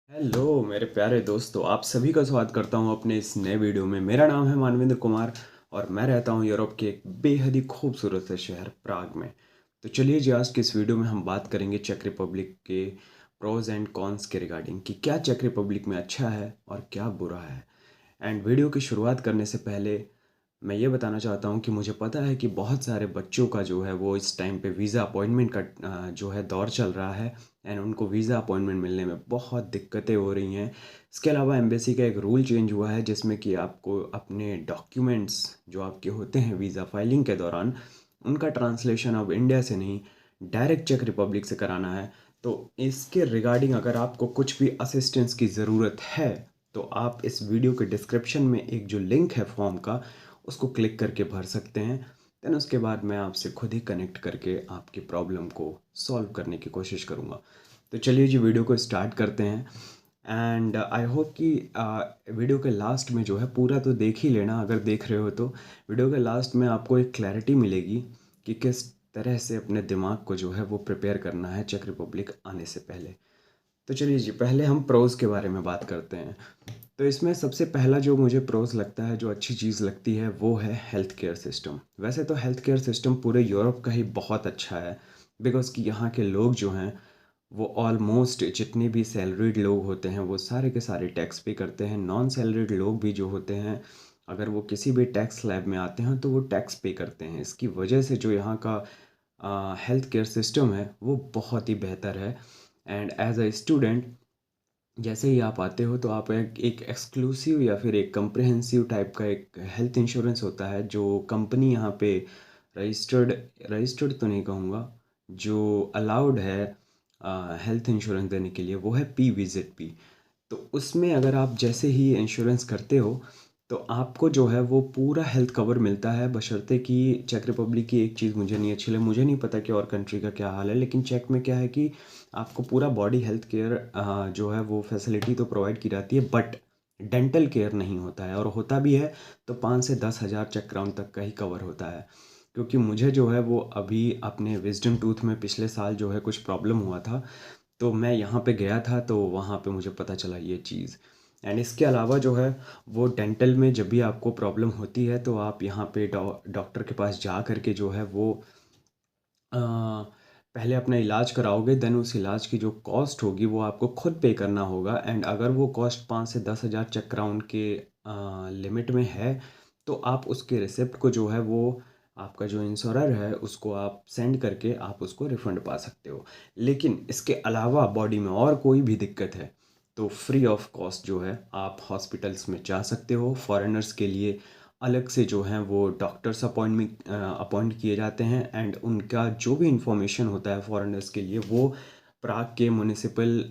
Hello मेरे प्यारे दोस्तों, आप सभी का स्वागत करता हूं अपने इस नए वीडियो में। मेरा नाम है मानवेंद्र कुमार और मैं रहता हूं यूरोप के एक बेहद ही खूबसूरत से शहर प्राग में। तो चलिए जी, आज के इस वीडियो में हम बात करेंगे चेक रिपब्लिक के प्रोज एंड कॉन्स के रिगार्डिंग कि क्या चेक रिपब्लिक में अच्छा है और क्या बुरा है। एंड वीडियो की शुरुआत करने से पहले मैं ये बताना चाहता हूँ कि मुझे पता है कि बहुत सारे बच्चों का जो है वो इस टाइम पे वीज़ा अपॉइंटमेंट का जो है दौर चल रहा है। एंड उनको वीज़ा अपॉइंटमेंट मिलने में बहुत दिक्कतें हो रही हैं। इसके अलावा एम्बेसी का एक रूल चेंज हुआ है जिसमें कि आपको अपने डॉक्यूमेंट्स जो आपके होते हैं वीज़ा फाइलिंग के दौरान, उनका ट्रांसलेशन अब इंडिया से नहीं, डायरेक्ट चेक रिपब्लिक से कराना है। तो इसके रिगार्डिंग अगर आपको कुछ भी असिस्टेंस की ज़रूरत है तो आप इस वीडियो के डिस्क्रिप्शन में एक जो लिंक है फॉर्म का, उसको क्लिक करके भर सकते हैं। देन उसके बाद मैं आपसे खुद ही कनेक्ट करके आपकी प्रॉब्लम को सॉल्व करने की कोशिश करूँगा। तो चलिए जी, वीडियो को स्टार्ट करते हैं। एंड आई होप कि वीडियो के लास्ट में जो है पूरा तो देख ही लेना, अगर देख रहे हो तो वीडियो के लास्ट में आपको एक क्लैरिटी मिलेगी कि किस तरह से अपने दिमाग को जो है वो प्रिपेयर करना है चेक रिपब्लिक आने से पहले। तो चलिए जी, पहले हम प्रोज़ के बारे में बात करते हैं। तो इसमें सबसे पहला जो मुझे प्रोज़ लगता है, जो अच्छी चीज़ लगती है, वो है हेल्थ केयर सिस्टम। वैसे तो हेल्थ केयर सिस्टम पूरे यूरोप का ही बहुत अच्छा है, बिकॉज़ कि यहाँ के लोग जो हैं वो ऑलमोस्ट जितने भी सैलरीड लोग होते हैं वो सारे के सारे टैक्स पे करते हैं। नॉन सैलरीड लोग भी जो होते हैं, अगर वो किसी भी टैक्स स्लैब में आते हैं तो वो टैक्स पे करते हैं। इसकी वजह से जो यहाँ का हेल्थ केयर सिस्टम है वो बहुत ही बेहतर है। एंड एज अ स्टूडेंट जैसे ही आप आते हो तो आप एक एक्सक्लूसिव या फिर एक कम्प्रिहेंसिव टाइप का एक हेल्थ इंश्योरेंस होता है जो कंपनी यहाँ पे रजिस्टर्ड रजिस्टर्ड तो नहीं कहूँगा, जो अलाउड है हेल्थ इंश्योरेंस देने के लिए, वो है पी विजिट पी। तो उसमें अगर आप जैसे ही इंश्योरेंस करते हो तो आपको जो है वो पूरा हेल्थ कवर मिलता है, बशर्ते कि चेक रिपब्लिक की एक चीज़ मुझे नहीं अच्छी लगी, मुझे नहीं पता कि और कंट्री का क्या हाल है, लेकिन चेक में क्या है कि आपको पूरा बॉडी हेल्थ केयर जो है वो फैसिलिटी तो प्रोवाइड की जाती है, बट डेंटल केयर नहीं होता है। और होता भी है तो 5 से 10 हज़ार चेक क्राउन तक का ही कवर होता है। क्योंकि मुझे जो है वो अभी अपने विजडम टूथ में पिछले साल जो है कुछ प्रॉब्लम हुआ था, तो मैं यहाँ पे गया था तो वहाँ पे मुझे पता चला ये चीज़। एंड इसके अलावा जो है वो डेंटल में जब भी आपको प्रॉब्लम होती है तो आप यहाँ पे डॉक्टर के पास जा कर के जो है वो अ, पहले अपना इलाज कराओगे, देन उस इलाज की जो कॉस्ट होगी वो आपको खुद पे करना होगा। एंड अगर वो कॉस्ट 5 से 10 हज़ार चेक क्राउन के लिमिट में है तो आप उसके रिसिप्ट को जो है वो आपका जो इंश्योरर है उसको आप सेंड करके आप उसको रिफ़ंड पा सकते हो। लेकिन इसके अलावा बॉडी में और कोई भी दिक्कत है तो फ्री ऑफ कॉस्ट जो है आप हॉस्पिटल्स में जा सकते हो। फॉरेनर्स के लिए अलग से जो हैं वो डॉक्टर्स अपॉइंट किए जाते हैं। एंड उनका जो भी इंफॉर्मेशन होता है फॉरेनर्स के लिए वो प्राग के म्यूनिसिपल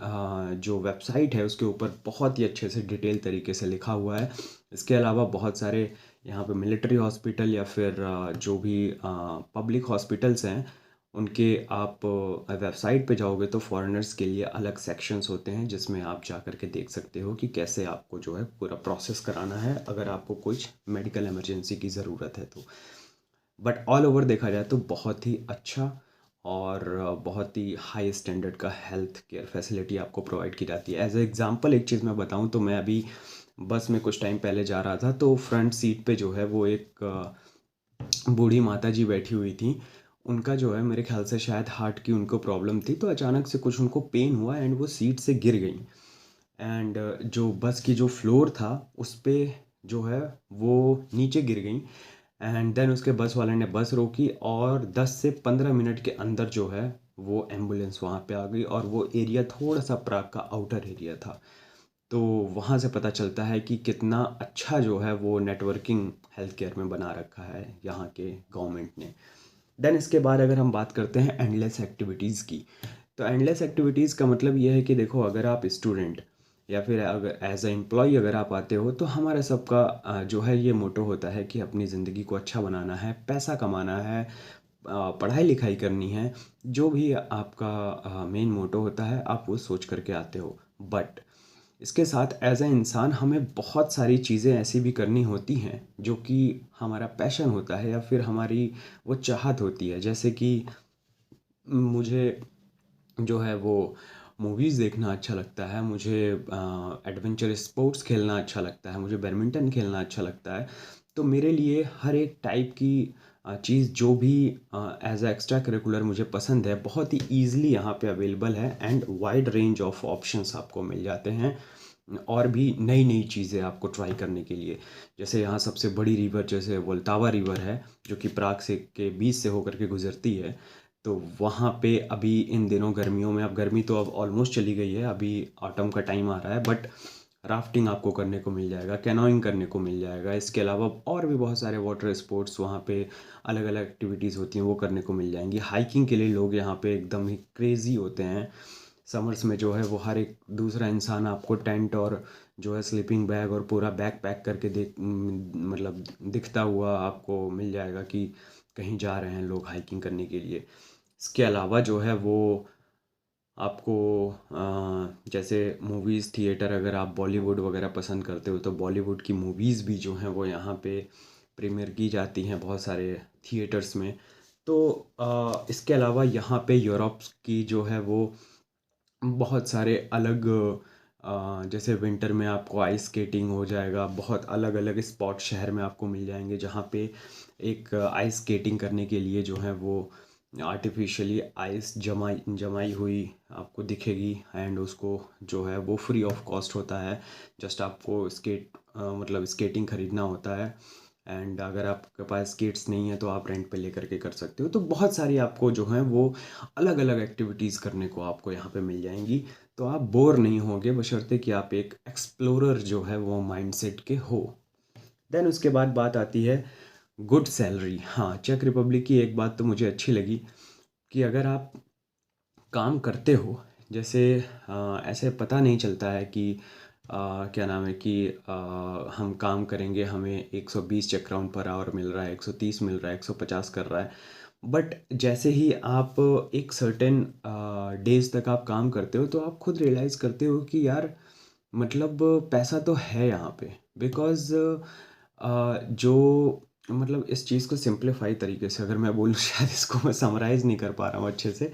जो वेबसाइट है उसके ऊपर बहुत ही अच्छे से डिटेल तरीके से लिखा हुआ है। इसके अलावा बहुत सारे यहाँ पे मिलिट्री हॉस्पिटल या फिर जो भी पब्लिक हॉस्पिटल्स हैं उनके आप वेबसाइट पे जाओगे तो फॉरेनर्स के लिए अलग सेक्शंस होते हैं जिसमें आप जा कर के देख सकते हो कि कैसे आपको जो है पूरा प्रोसेस कराना है अगर आपको कुछ मेडिकल इमरजेंसी की ज़रूरत है तो। बट ऑल ओवर देखा जाए तो बहुत ही अच्छा और बहुत ही हाई स्टैंडर्ड का हेल्थ केयर फैसिलिटी आपको प्रोवाइड की जाती है। एज ए एग्ज़ाम्पल एक चीज़ मैं बताऊं तो मैं अभी बस में कुछ टाइम पहले जा रहा था तो फ्रंट सीट पे जो है वो एक बूढ़ी माता जी बैठी हुई थी। उनका जो है मेरे ख्याल से शायद हार्ट की उनको प्रॉब्लम थी, तो अचानक से कुछ उनको पेन हुआ एंड वो सीट से गिर गई। एंड जो बस की जो फ्लोर था उस पे जो है वो नीचे गिर गई। एंड देन उसके बस वाले ने बस रोकी और 10 से 15 मिनट के अंदर जो है वो एम्बुलेंस वहाँ पे आ गई। और वो एरिया थोड़ा सा प्राग का आउटर एरिया था। तो वहाँ से पता चलता है कि कितना अच्छा जो है वो नेटवर्किंग हेल्थ केयर में बना रखा है यहाँ के गवर्नमेंट ने। देन इसके बाद अगर हम बात करते हैं एंडलेस एक्टिविटीज़ की, तो एंडलेस एक्टिविटीज़ का मतलब ये है कि देखो, अगर आप स्टूडेंट या फिर अगर एज अ एम्प्लॉय अगर आप आते हो तो हमारा सबका जो है ये मोटो होता है कि अपनी ज़िंदगी को अच्छा बनाना है, पैसा कमाना है, पढ़ाई लिखाई करनी है। जो भी आपका मेन मोटो होता है आप वो सोच करके आते हो। बट इसके साथ एज अ इंसान हमें बहुत सारी चीज़ें ऐसी भी करनी होती हैं जो कि हमारा पैशन होता है या फिर हमारी वो चाहत होती है। जैसे कि मुझे जो है वो मूवीज़ देखना अच्छा लगता है, मुझे एडवेंचर स्पोर्ट्स खेलना अच्छा लगता है, मुझे बैडमिंटन खेलना अच्छा लगता है। तो मेरे लिए हर एक टाइप की चीज़ जो भी एज़ अ एक्स्ट्रा करिकुलर मुझे पसंद है, बहुत ही ईज़िली यहाँ पे अवेलेबल है and wide range of options आपको मिल जाते हैं और भी नई-नई चीज़ें आपको ट्राई करने के लिए। जैसे यहाँ सबसे बड़ी रिवर जैसे वोल्टावा रिवर है, जो कि प्राग से के बीच से होकर के गुज़रती है। तो वहाँ पे अभी इन दिनों गर्मियों में, अब गर्मी तो अब ऑलमोस्ट चली गई है, अभी ऑटम का टाइम आ रहा है, बट राफ्टिंग आपको करने को मिल जाएगा, कैनोइंग करने को मिल जाएगा। इसके अलावा और भी बहुत सारे वाटर स्पोर्ट्स वहाँ पे अलग-अलग एक्टिविटीज़ होती हैं, वो करने को मिल जाएँगी। हाइकिंग के लिए लोग यहाँ पे एकदम ही क्रेज़ी होते हैं। समर्स में जो है वो हर एक दूसरा इंसान आपको टेंट और जो है स्लीपिंग बैग और पूरा बैग पैक करके मतलब दिखता हुआ आपको मिल जाएगा कि कहीं जा रहे हैं लोग हाइकिंग करने के लिए। इसके अलावा जो है वो आपको जैसे मूवीज़ थिएटर, अगर आप बॉलीवुड वगैरह पसंद करते हो तो बॉलीवुड की मूवीज़ भी जो हैं वो यहाँ पे प्रीमियर की जाती हैं बहुत सारे थिएटर्स में। तो इसके अलावा यहाँ पे यूरोप की जो है वो बहुत सारे अलग जैसे विंटर में आपको आइस स्केटिंग हो जाएगा, बहुत अलग अलग स्पॉट शहर में आपको मिल जाएंगे जहाँ पे एक आइस स्केटिंग करने के लिए जो है वो आर्टिफिशियली आइस जमाई जमाई हुई आपको दिखेगी एंड उसको जो है वो फ्री ऑफ कॉस्ट होता है। जस्ट आपको मतलब स्केटिंग ख़रीदना होता है एंड अगर आपके पास स्केट्स नहीं है तो आप रेंट पे लेकर के कर सकते हो। तो बहुत सारी आपको जो है वो अलग अलग एक्टिविटीज़ करने को आपको यहाँ पे मिल जाएंगी। तो आप बोर नहीं होंगे बशर्ते कि आप एक एक्सप्लोरर जो है वो माइंडसेट के हो। देन उसके बाद बात आती है गुड सैलरी। हाँ, चेक रिपब्लिक की एक बात तो मुझे अच्छी लगी कि अगर आप काम करते हो, जैसे ऐसे पता नहीं चलता है कि क्या नाम है कि हम काम करेंगे हमें 120 चेक राउंड पर आवर मिल रहा है, 130 मिल रहा है, 150 कर रहा है। बट जैसे ही आप एक सर्टेन डेज तक आप काम करते हो तो आप खुद रियलाइज़ करते हो कि यार मतलब पैसा तो है यहाँ पे। बिकॉज़ जो मतलब इस चीज़ को सिंप्लीफाई तरीके से अगर मैं बोलूँ शायद इसको मैं समराइज़ नहीं कर पा रहा हूँ अच्छे से।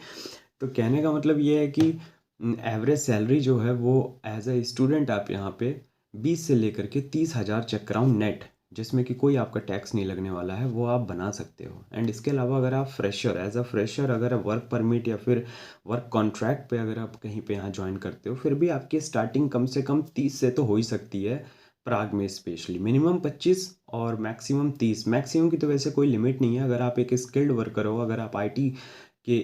तो कहने का मतलब ये है कि एवरेज सैलरी जो है वो एज अ स्टूडेंट आप यहाँ पे 20 से लेकर के 30,000 चक्राउंड नेट, जिसमें कि कोई आपका टैक्स नहीं लगने वाला है, वो आप बना सकते हो। एंड इसके अलावा अगर आप फ्रेशर एज अ फ्रेशर अगर वर्क परमिट या फिर वर्क कॉन्ट्रैक्ट पे अगर आप कहीं पे यहाँ ज्वाइन करते हो, फिर भी आपकी स्टार्टिंग कम से कम 30 से तो हो ही सकती है। प्राग में स्पेशली मिनिमम 25 और मैक्सिमम 30। मैक्सिमम की तो वैसे कोई लिमिट नहीं है। अगर आप एक स्किल्ड वर्कर हो, अगर आप आईटी के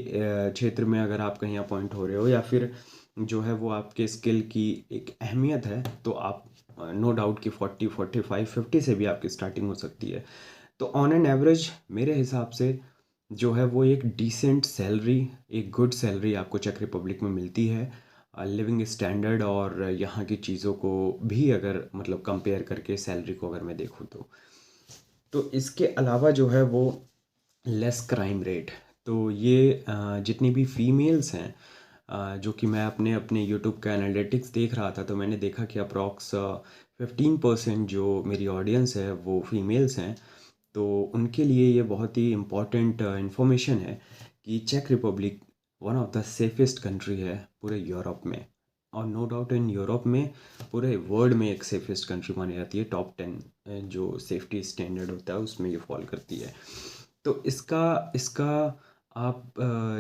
क्षेत्र में अगर आप कहीं अपॉइंट हो रहे हो या फिर जो है वो आपके स्किल की एक अहमियत है, तो आप नो डाउट कि 40 45 50 से भी आपकी स्टार्टिंग हो सकती है। तो ऑन एन एवरेज मेरे हिसाब से जो है वो एक डिसेंट सैलरी, एक गुड सैलरी आपको चेक रिपब्लिक में मिलती है। लिविंग स्टैंडर्ड और यहाँ की चीज़ों को भी अगर मतलब कंपेयर करके सैलरी को अगर मैं देखूँ तो इसके अलावा जो है वो लेस क्राइम रेट। तो ये जितनी भी फीमेल्स हैं, जो कि मैं अपने अपने यूट्यूब का एनालिटिक्स देख रहा था, तो मैंने देखा कि अप्रॉक्स 15% जो मेरी ऑडियंस है वो फीमेल्स हैं। तो उनके लिए ये बहुत ही इम्पॉर्टेंट इंफॉर्मेशन है कि चेक Republic one of the safest country है पूरे यूरोप में, और नो डाउट इन यूरोप में पूरे वर्ल्ड में एक सेफेस्ट कंट्री मानी जाती है। टॉप 10 जो सेफ्टी स्टैंडर्ड होता है उसमें ये फॉल करती है। तो इसका इसका आप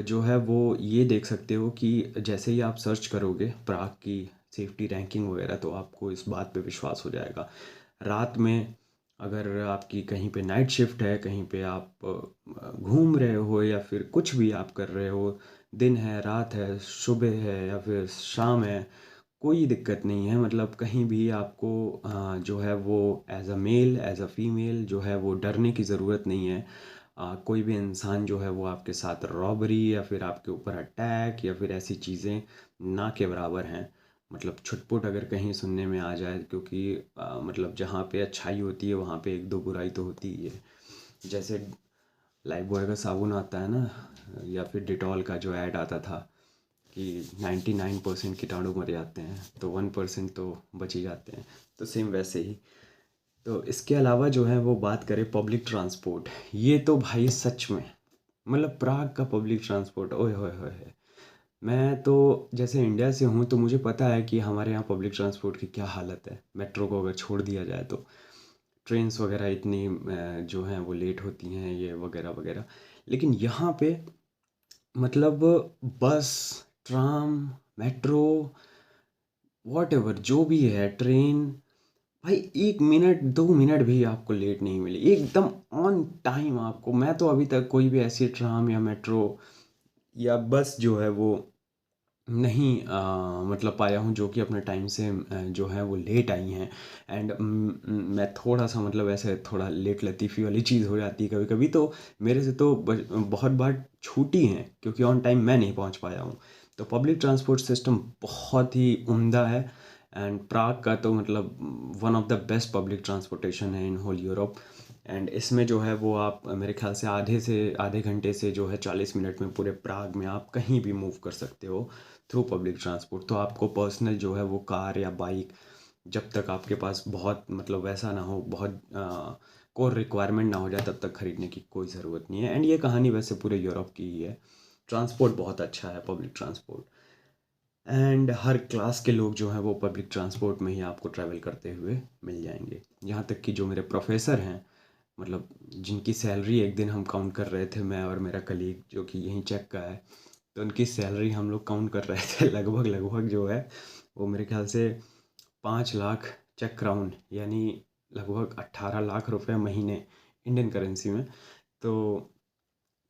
जो है वो ये देख सकते हो कि जैसे ही आप सर्च करोगे प्राग की सेफ्टी रैंकिंग वगैरह, तो आपको इस बात पे विश्वास हो जाएगा। रात में अगर आपकी कहीं पे नाइट शिफ्ट है, कहीं पे आप घूम रहे हो या फिर कुछ भी आप कर रहे हो, दिन है, रात है, सुबह है या फिर शाम है, कोई दिक्कत नहीं है। मतलब कहीं भी आपको जो है वो as a male as a female जो है वो डरने की ज़रूरत नहीं है। कोई भी इंसान जो है वो आपके साथ रॉबरी या फिर आपके ऊपर अटैक या फिर ऐसी चीज़ें ना के बराबर हैं। मतलब छुटपुट अगर कहीं सुनने में आ जाए, क्योंकि मतलब जहाँ पे अच्छाई होती है वहाँ पे एक दो बुराई तो होती ही है। जैसे लाइफ बॉय का साबुन आता है ना, या फिर डिटॉल का जो ऐड आता था कि 99% कीटाणु मर जाते हैं तो 1% तो बच ही जाते हैं। तो सेम वैसे ही। तो इसके अलावा जो है वो बात करें पब्लिक ट्रांसपोर्ट, ये तो भाई सच में मतलब प्राग का पब्लिक ट्रांसपोर्ट ओए होए होए होए। मैं तो जैसे इंडिया से हूँ तो मुझे पता है कि हमारे यहाँ पब्लिक ट्रांसपोर्ट की क्या हालत है। मेट्रो को अगर छोड़ दिया जाए तो ट्रेन्स वगैरह इतनी जो हैं वो लेट होती हैं, ये वगैरह वगैरह। लेकिन यहाँ पे मतलब बस, ट्राम, मेट्रो, व्हाटएवर जो भी है, ट्रेन, भाई 1 मिनट 2 मिनट भी आपको लेट नहीं मिली, एकदम ऑन टाइम आपको। मैं तो अभी तक कोई भी ऐसी ट्राम या मेट्रो या बस जो है वो नहीं मतलब पाया हूँ जो कि अपने टाइम से जो है वो लेट आई हैं। एंड मैं थोड़ा सा मतलब ऐसे थोड़ा लेट लतीफ़ी वाली चीज़ हो जाती है कभी कभी, तो मेरे से तो बहुत बार छूटी हैं क्योंकि ऑन टाइम मैं नहीं पहुँच पाया हूँ। तो पब्लिक ट्रांसपोर्ट सिस्टम बहुत ही उम्दा है। एंड प्राग का तो मतलब one of the best public transportation है इन होल यूरोप। एंड इसमें जो है वो आप मेरे ख्याल से आधे घंटे से जो है 40 मिनट में पूरे प्राग में आप कहीं भी मूव कर सकते हो थ्रू पब्लिक ट्रांसपोर्ट। तो आपको पर्सनल जो है वो कार या बाइक, जब तक आपके पास बहुत मतलब वैसा ना हो, बहुत कोई रिक्वायरमेंट ना हो जाए, तब तक खरीदने की कोई ज़रूरत नहीं है। एंड ये कहानी वैसे पूरे यूरोप की ही है। ट्रांसपोर्ट बहुत अच्छा है, public transport. And her class के लोग जो हैं वो पब्लिक ट्रांसपोर्ट में ही आपको ट्रैवल करते हुए मिल जाएंगे। यहाँ तक कि जो मेरे प्रोफेसर हैं, मतलब जिनकी सैलरी एक दिन हम काउंट कर रहे थे, मैं और मेरा कलीग जो कि यहीं चेक का है, तो उनकी सैलरी हम लोग काउंट कर रहे थे लगभग लगभग जो है वो मेरे ख्याल से 5 लाख चेक क्राउन, यानी लगभग 18 लाख रुपए महीने इंडियन करेंसी में। तो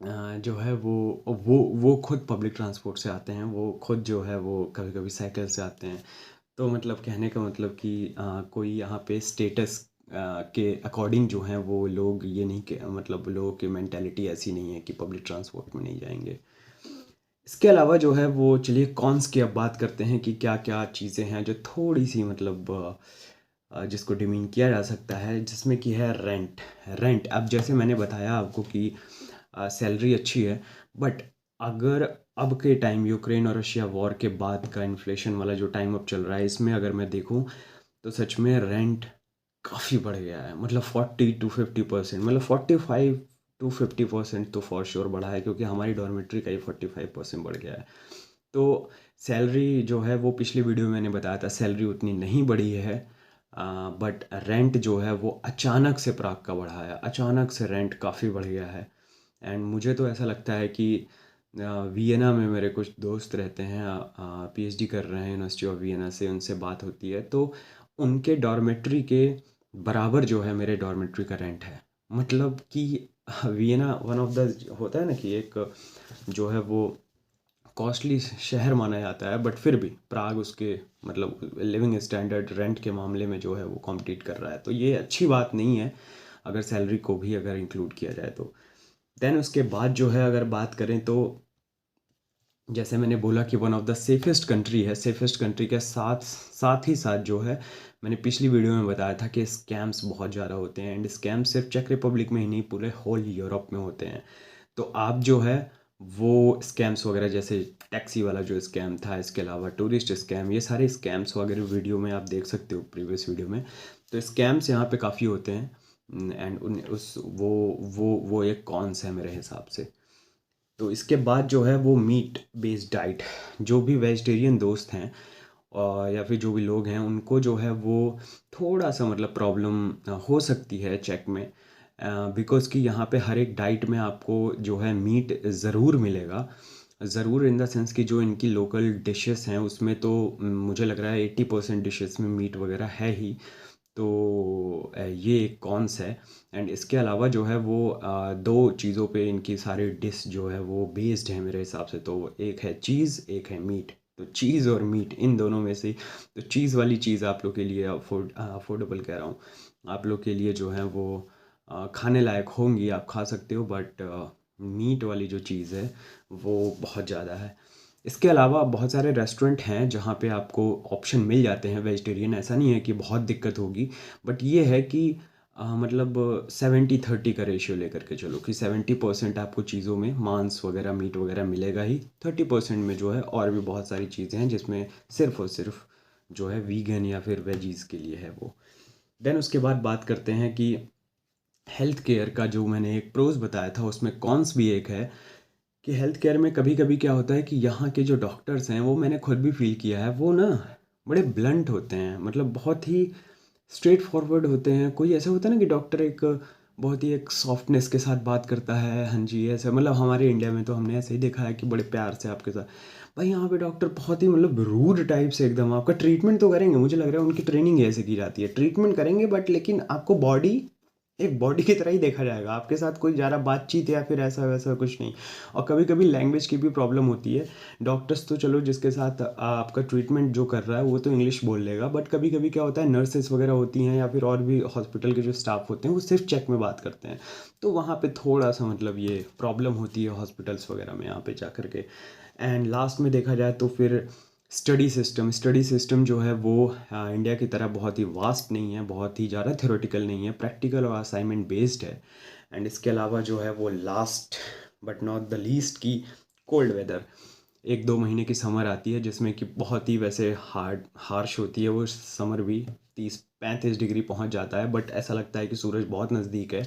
जो है वो खुद पब्लिक ट्रांसपोर्ट से आते हैं, वो खुद जो है वो कभी कभी साइकिल से आते हैं। तो मतलब कहने का मतलब कि कोई यहाँ पे स्टेटस के अकॉर्डिंग जो हैं वो लोग ये नहीं कि मतलब लोगों की मेंटालिटी ऐसी नहीं है कि पब्लिक ट्रांसपोर्ट में नहीं जाएंगे। इसके अलावा जो है वो चलिए कॉन्स की अब बात करते हैं कि क्या क्या चीज़ें हैं जो थोड़ी सी मतलब जिसको डिमीन किया जा सकता है, जिसमें कि है रेंट। रेंट, अब जैसे मैंने बताया आपको कि सैलरी अच्छी है, बट अगर अब के टाइम यूक्रेन और रशिया वॉर के बाद का इन्फ्लेशन वाला जो टाइम अब चल रहा है, इसमें अगर मैं देखूं तो सच में रेंट काफ़ी बढ़ गया है। मतलब 40 to 50%, मतलब 45 to 50% तो फॉर श्योर बढ़ा है, क्योंकि हमारी डॉर्मेट्री का ही 45% बढ़ गया है। तो सैलरी जो है वो पिछली वीडियो में मैंने बताया था, सैलरी उतनी नहीं बढ़ी है, बट रेंट जो है वो अचानक से प्राग का बढ़ा है, अचानक से रेंट काफ़ी बढ़ गया है। एंड मुझे तो ऐसा लगता है कि वियना में मेरे कुछ दोस्त रहते हैं, पीएचडी कर रहे हैं यूनिवर्सिटी ऑफ वियना से, उनसे बात होती है तो उनके डॉर्मेट्री के बराबर जो है मेरे डॉर्मेट्री का रेंट है। मतलब कि वियना वन ऑफ द होता है ना कि एक जो है वो कॉस्टली शहर माना जाता है, बट फिर भी प्राग उसके मतलब लिविंग स्टैंडर्ड रेंट के मामले में जो है वो कॉम्पीट कर रहा है। तो ये अच्छी बात नहीं है अगर सैलरी को भी अगर इंक्लूड किया जाए तो। देन उसके बाद जो है अगर बात करें तो जैसे मैंने बोला कि one of the safest country है, सेफेस्ट कंट्री के साथ साथ ही साथ जो है मैंने पिछली वीडियो में बताया था कि स्कैम्स बहुत ज़्यादा होते हैं। एंड स्कैम्स सिर्फ चेक रिपब्लिक में ही नहीं, पूरे होल यूरोप में होते हैं। तो आप जो है वो स्कैम्स वगैरह, जैसे टैक्सी वाला जो स्कैम था, इसके अलावा टूरिस्ट स्कैम, ये सारे स्कैम्स वगैरह वीडियो में आप देख सकते हो प्रीवियस वीडियो में। तो स्कैम्स यहाँ पे काफ़ी होते हैं। एंड उन उस वो एक कॉन्स है मेरे हिसाब से। तो इसके बाद जो है वो मीट बेस्ड डाइट, जो भी वेजिटेरियन दोस्त हैं और या फिर जो भी लोग हैं, उनको जो है वो थोड़ा सा मतलब प्रॉब्लम हो सकती है चेक में, बिकॉज़ कि यहाँ पे हर एक डाइट में आपको जो है मीट ज़रूर मिलेगा। ज़रूर इन द सेंस कि जो इनकी लोकल डिशेस हैं उसमें तो मुझे लग रहा है 80% डिशेस में मीट वगैरह है ही। तो ये एक कॉन्स है। एंड इसके अलावा जो है वो दो चीज़ों पे इनकी सारी डिश जो है वो बेस्ड है मेरे हिसाब से। तो एक है चीज़, एक है मीट। तो चीज़ और मीट इन दोनों में से, तो चीज़ वाली चीज़ आप लोग के लिए अफोर्डेबल कह रहा हूँ, आप लोग के लिए जो है वो खाने लायक होंगी, आप खा सकते हो। बट मीट वाली जो चीज़ है वो बहुत ज़्यादा है। इसके अलावा बहुत सारे रेस्टोरेंट हैं जहाँ पे आपको ऑप्शन मिल जाते हैं वेजिटेरियन, ऐसा नहीं है कि बहुत दिक्कत होगी। बट ये है कि मतलब 70-30 का रेशियो लेकर के चलो कि 70% आपको चीज़ों में मांस वगैरह मीट वगैरह मिलेगा ही, 30% में जो है और भी बहुत सारी चीज़ें हैं जिसमें सिर्फ और सिर्फ जो है वीगन या फिर वेजीज़ के लिए है वो। देन उसके बाद बात करते हैं कि हेल्थ केयर का, जो मैंने एक प्रोज बताया था उसमें कॉन्स भी एक है कि हेल्थ केयर में कभी-कभी क्या होता है कि यहाँ के जो डॉक्टर्स हैं, वो मैंने खुद भी फ़ील किया है, वो ना बड़े ब्लंट होते हैं, मतलब बहुत ही स्ट्रेट फॉरवर्ड होते हैं। कोई ऐसा होता है ना कि डॉक्टर एक बहुत ही एक सॉफ्टनेस के साथ बात करता है, हाँ जी, ऐसा मतलब हमारे इंडिया में तो हमने ऐसे ही देखा है कि बड़े प्यार से आपके साथ। भाई यहाँ पे डॉक्टर बहुत ही मतलब रूड टाइप से एकदम आपका ट्रीटमेंट तो करेंगे, मुझे लग रहा है उनकी ट्रेनिंग ही ऐसे की जाती है, ट्रीटमेंट करेंगे बट लेकिन आपको बॉडी एक बॉडी की तरह ही देखा जाएगा, आपके साथ कोई ज़्यादा बातचीत या फिर ऐसा वैसा कुछ नहीं। और कभी कभी लैंग्वेज की भी प्रॉब्लम होती है। डॉक्टर्स तो चलो जिसके साथ आपका ट्रीटमेंट जो कर रहा है वो तो इंग्लिश बोल लेगा, बट कभी कभी क्या होता है, नर्सेस वगैरह होती हैं या फिर और भी हॉस्पिटल के जो स्टाफ होते हैं वो सिर्फ चेक में बात करते हैं। तो वहाँ पे थोड़ा सा मतलब ये प्रॉब्लम होती है हॉस्पिटल्स वगैरह में यहाँ पे जा कर के। एंड लास्ट में देखा जाए तो फिर स्टडी सिस्टम जो है वो इंडिया की तरह बहुत ही वास्ट नहीं है, बहुत ही ज़्यादा थ्योरेटिकल नहीं है, प्रैक्टिकल और असाइनमेंट बेस्ड है। एंड इसके अलावा जो है वो last but not the least की कोल्ड वेदर, 1-2 महीने की समर आती है जिसमें कि बहुत ही वैसे हार्श होती है वो समर भी, 30-35 डिग्री पहुंच जाता है, बट ऐसा लगता है कि सूरज बहुत नज़दीक है।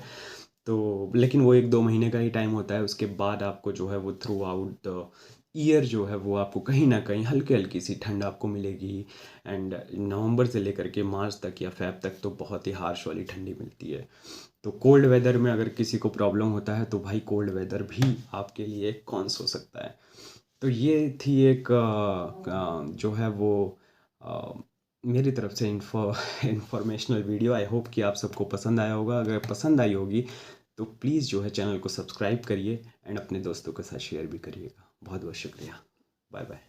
तो लेकिन वो 1-2 महीने का ही टाइम होता है, उसके बाद आपको जो है वो थ्रू आउट द ईयर जो है वो आपको कहीं ना कहीं हल्की हल्की सी ठंड आपको मिलेगी। एंड नवंबर से लेकर के मार्च तक या फेब तक तो बहुत ही हार्श वाली ठंडी मिलती है। तो कोल्ड वेदर में अगर किसी को प्रॉब्लम होता है तो भाई कोल्ड वेदर भी आपके लिए कॉन्स हो सकता है। तो ये थी एक जो है वो अ, मेरी तरफ से इंफॉर्मेशनल वीडियो। आई होप कि आप सबको पसंद आया होगा, अगर पसंद आई होगी तो प्लीज़ जो है चैनल को सब्सक्राइब करिए एंड अपने दोस्तों के साथ शेयर भी करिएगा। बहुत बहुत शुक्रिया। Bye bye.